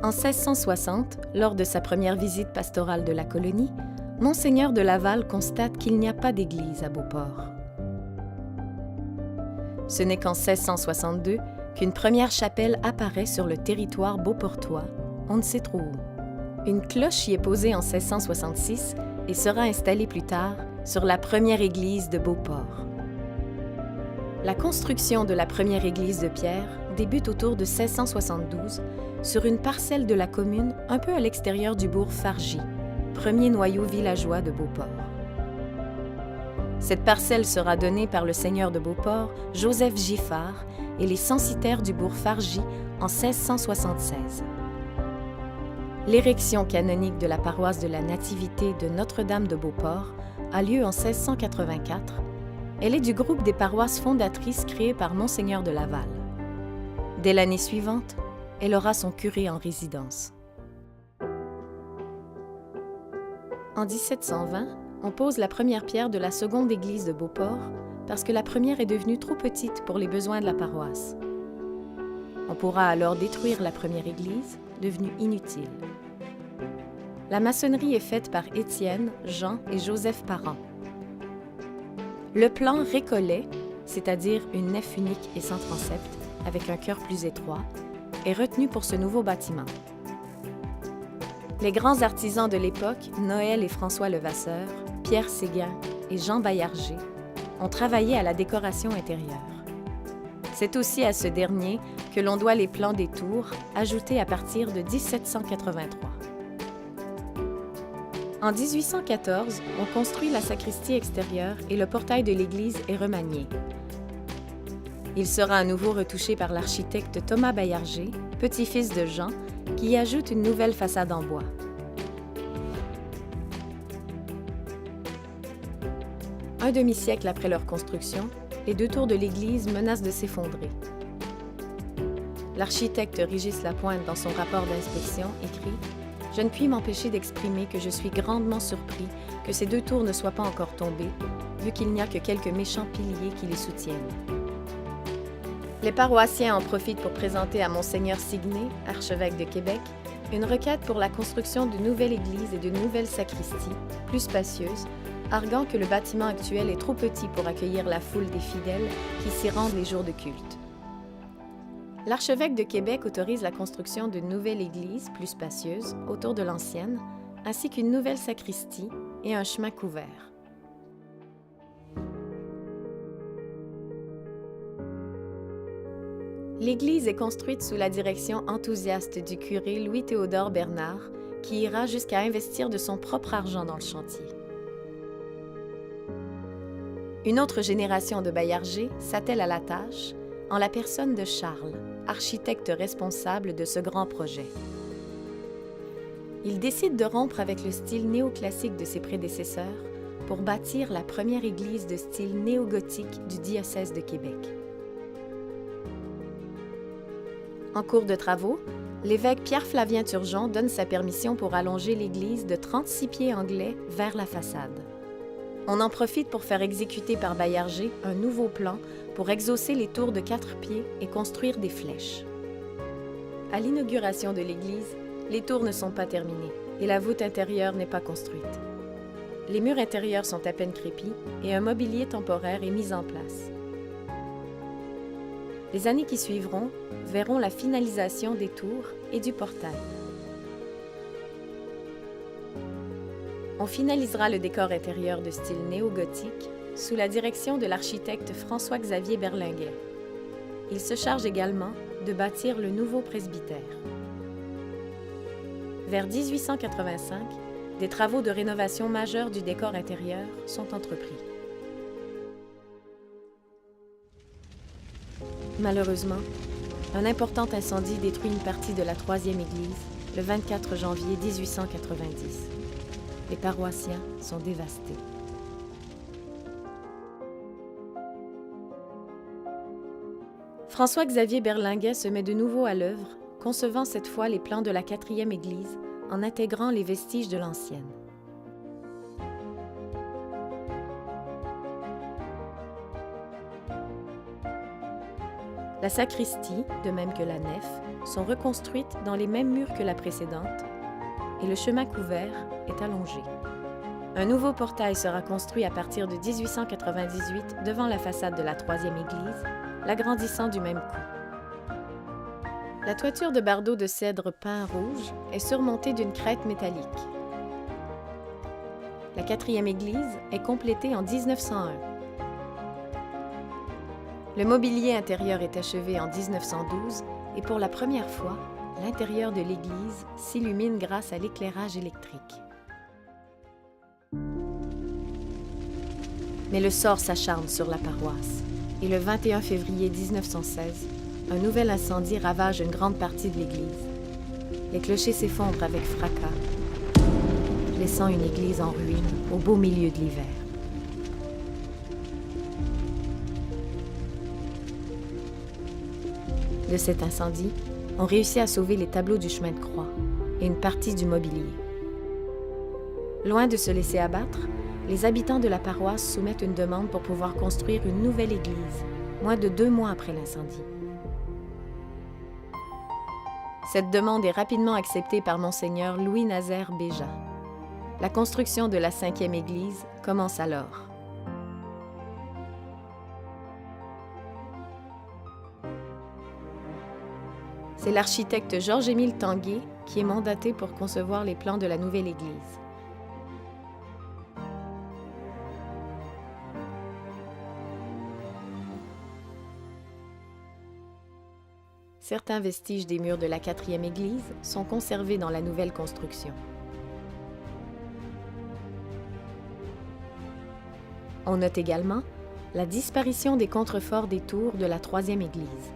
En 1660, lors de sa première visite pastorale de la colonie, Monseigneur de Laval constate qu'il n'y a pas d'église à Beauport. Ce n'est qu'en 1662 qu'une première chapelle apparaît sur le territoire beauportois, on ne sait trop où. Une cloche y est posée en 1666 et sera installée plus tard sur la première église de Beauport. La construction de la première église de pierre débute autour de 1672 sur une parcelle de la commune un peu à l'extérieur du bourg Fargy, premier noyau villageois de Beauport. Cette parcelle sera donnée par le seigneur de Beauport, Joseph Giffard, et les censitaires du bourg Fargy en 1676. L'érection canonique de la paroisse de la Nativité de Notre-Dame de Beauport a lieu en 1684. Elle est du groupe des paroisses fondatrices créées par Monseigneur de Laval. Dès l'année suivante, elle aura son curé en résidence. En 1720, on pose la première pierre de la seconde église de Beauport parce que la première est devenue trop petite pour les besoins de la paroisse. On pourra alors détruire la première église, devenue inutile. La maçonnerie est faite par Étienne, Jean et Joseph Parent. Le plan Récollet, c'est-à-dire une nef unique et sans transept, avec un chœur plus étroit, est retenu pour ce nouveau bâtiment. Les grands artisans de l'époque, Noël et François Levasseur, Pierre Séguin et Jean Baillarger, ont travaillé à la décoration intérieure. C'est aussi à ce dernier que l'on doit les plans des tours, ajoutés à partir de 1783. En 1814, on construit la sacristie extérieure et le portail de l'église est remanié. Il sera à nouveau retouché par l'architecte Thomas Baillarger, petit-fils de Jean, qui y ajoute une nouvelle façade en bois. Un demi-siècle après leur construction, les deux tours de l'église menacent de s'effondrer. L'architecte Régis Lapointe, dans son rapport d'inspection, écrit « Je ne puis m'empêcher d'exprimer que je suis grandement surpris que ces deux tours ne soient pas encore tombées, vu qu'il n'y a que quelques méchants piliers qui les soutiennent. » Les paroissiens en profitent pour présenter à Monseigneur Signé, archevêque de Québec, une requête pour la construction d'une nouvelle église et d'une nouvelle sacristie, plus spacieuse, arguant que le bâtiment actuel est trop petit pour accueillir la foule des fidèles qui s'y rendent les jours de culte. L'archevêque de Québec autorise la construction d'une nouvelle église, plus spacieuse, autour de l'ancienne, ainsi qu'une nouvelle sacristie et un chemin couvert. L'église est construite sous la direction enthousiaste du curé Louis-Théodore Bernard, qui ira jusqu'à investir de son propre argent dans le chantier. Une autre génération de Baillarger s'attelle à la tâche, en la personne de Charles, architecte responsable de ce grand projet. Il décide de rompre avec le style néoclassique de ses prédécesseurs pour bâtir la première église de style néogothique du diocèse de Québec. En cours de travaux, l'évêque Pierre-Flavien Turgeon donne sa permission pour allonger l'église de 36 pieds anglais vers la façade. On en profite pour faire exécuter par Baillarger un nouveau plan pour exaucer les tours de 4 pieds et construire des flèches. À l'inauguration de l'église, les tours ne sont pas terminées et la voûte intérieure n'est pas construite. Les murs intérieurs sont à peine crépis et un mobilier temporaire est mis en place. Les années qui suivront verront la finalisation des tours et du portail. On finalisera le décor intérieur de style néo-gothique sous la direction de l'architecte François-Xavier Berlinguet. Il se charge également de bâtir le nouveau presbytère. Vers 1885, des travaux de rénovation majeure du décor intérieur sont entrepris. Malheureusement, un important incendie détruit une partie de la troisième église le 24 janvier 1890. Les paroissiens sont dévastés. François-Xavier Berlinguet se met de nouveau à l'œuvre, concevant cette fois les plans de la quatrième église en intégrant les vestiges de l'ancienne. La sacristie, de même que la nef, sont reconstruites dans les mêmes murs que la précédente et le chemin couvert est allongé. Un nouveau portail sera construit à partir de 1898 devant la façade de la troisième église, l'agrandissant du même coup. La toiture de bardeaux de cèdre peint rouge est surmontée d'une crête métallique. La quatrième église est complétée en 1901. Le mobilier intérieur est achevé en 1912 et pour la première fois, l'intérieur de l'église s'illumine grâce à l'éclairage électrique. Mais le sort s'acharne sur la paroisse et le 21 février 1916, un nouvel incendie ravage une grande partie de l'église. Les clochers s'effondrent avec fracas, laissant une église en ruine au beau milieu de l'hiver. De cet incendie, on réussit à sauver les tableaux du chemin de croix et une partie du mobilier. Loin de se laisser abattre, les habitants de la paroisse soumettent une demande pour pouvoir construire une nouvelle église, moins de 2 mois après l'incendie. Cette demande est rapidement acceptée par Monseigneur Louis-Nazaire Béja. La construction de la 5e église commence alors. C'est l'architecte Georges-Émile Tanguay qui est mandaté pour concevoir les plans de la nouvelle église. Certains vestiges des murs de la 4e église sont conservés dans la nouvelle construction. On note également la disparition des contreforts des tours de la 3e église.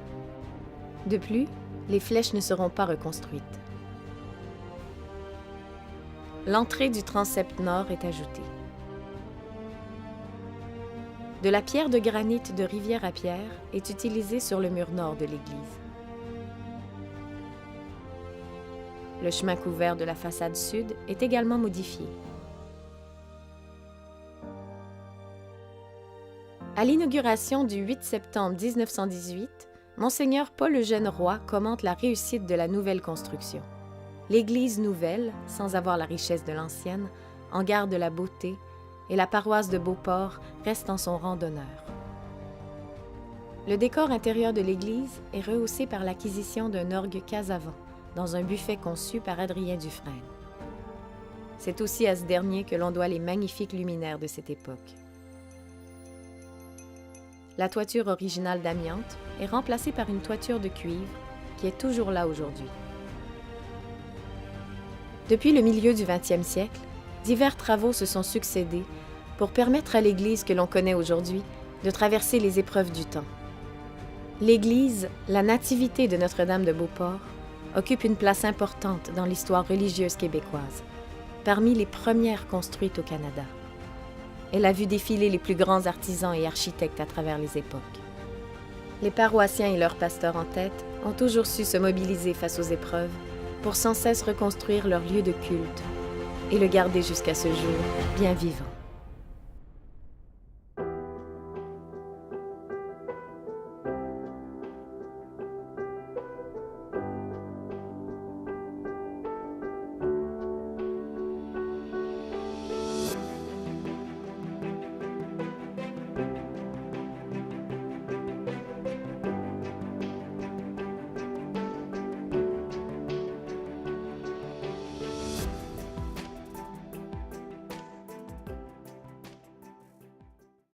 De plus, les flèches ne seront pas reconstruites. L'entrée du transept nord est ajoutée. De la pierre de granit de Rivière-à-Pierre est utilisée sur le mur nord de l'église. Le chemin couvert de la façade sud est également modifié. À l'inauguration du 8 septembre 1918, Monseigneur Paul-Eugène Roy commente la réussite de la nouvelle construction. L'église nouvelle, sans avoir la richesse de l'ancienne, en garde la beauté et la paroisse de Beauport reste en son rang d'honneur. Le décor intérieur de l'église est rehaussé par l'acquisition d'un orgue Casavant dans un buffet conçu par Adrien Dufresne. C'est aussi à ce dernier que l'on doit les magnifiques luminaires de cette époque. La toiture originale d'amiante est remplacée par une toiture de cuivre qui est toujours là aujourd'hui. Depuis le milieu du 20e siècle, divers travaux se sont succédés pour permettre à l'église que l'on connaît aujourd'hui de traverser les épreuves du temps. L'église, la Nativité de Notre-Dame de Beauport, occupe une place importante dans l'histoire religieuse québécoise, parmi les premières construites au Canada. Elle a vu défiler les plus grands artisans et architectes à travers les époques. Les paroissiens et leurs pasteurs en tête ont toujours su se mobiliser face aux épreuves pour sans cesse reconstruire leur lieu de culte et le garder jusqu'à ce jour bien vivant.